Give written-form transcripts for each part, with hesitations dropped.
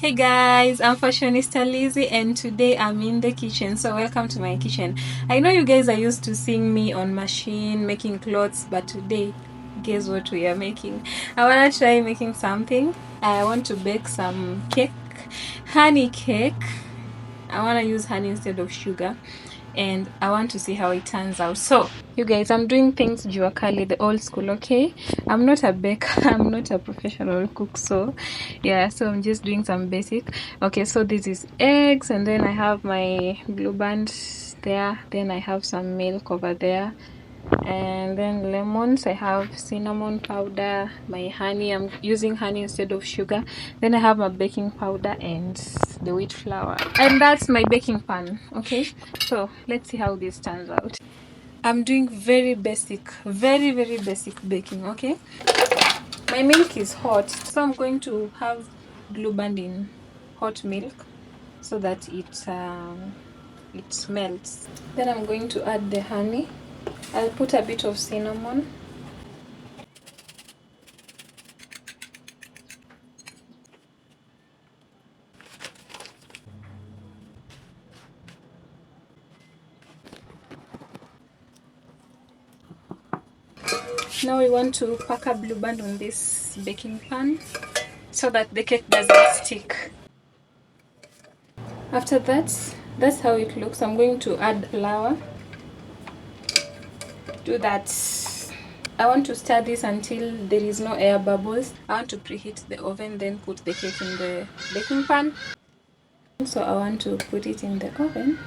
Hey guys, I'm Fashionista Lizzie and today I'm in the kitchen. So welcome to my kitchen. I know you guys are used to seeing me on machine making clothes, but today guess what we are making? I want to try making something. I want to bake some cake, honey cake. I want to use honey instead of sugar, and I want to see how it turns out. So you guys, I'm doing things Jua Kali, the old school. Okay, I'm not a baker, I'm not a professional cook, so yeah, so I'm just doing some basic. Okay, so this is eggs, and then I have my glue band there, then I have some milk over there, and then lemons. I have cinnamon powder, my honey, I'm using honey instead of sugar, then I have my baking powder and the wheat flour, and that's my baking pan. Okay, so let's see how this turns out. I'm doing very basic, very basic baking. Okay, my milk is hot, so I'm going to have glue band in hot milk so that it melts. Then I'm going to add the honey. I'll put a bit of cinnamon. Now we want to pack a blue band on this baking pan so that the cake doesn't stick. After that, that's how it looks. I'm going to add flour. Do that. I want to stir this until there is no air bubbles. I want to preheat the oven, then put the cake in the baking pan. So I want to put it in the oven.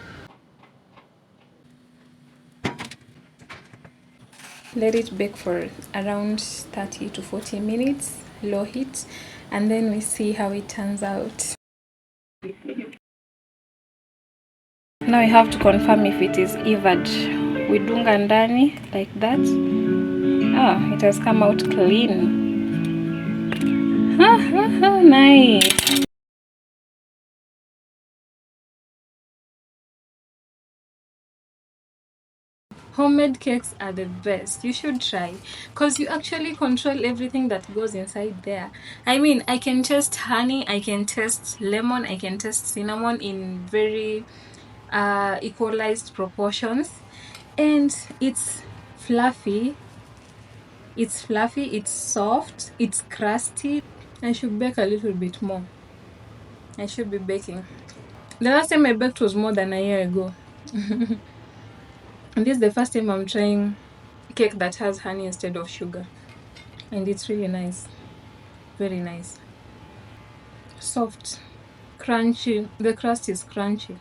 Let it bake for around 30 to 40 minutes, low heat, and then we see how it turns out. Now we have to confirm if it is evad. We dunga ndani like that. It has come out clean. Nice. Homemade cakes are the best. You should try because you actually control everything that goes inside there. I mean, I can taste honey, I can taste lemon, I can taste cinnamon in very equalized proportions, and it's fluffy. It's soft, it's crusty. I should bake a little bit more. I should be baking. The last time I baked was more than a year ago. And this is the first time I'm trying cake that has honey instead of sugar, and it's really nice, very nice, soft, crunchy. The crust is crunchy.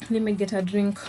Let me get a drink.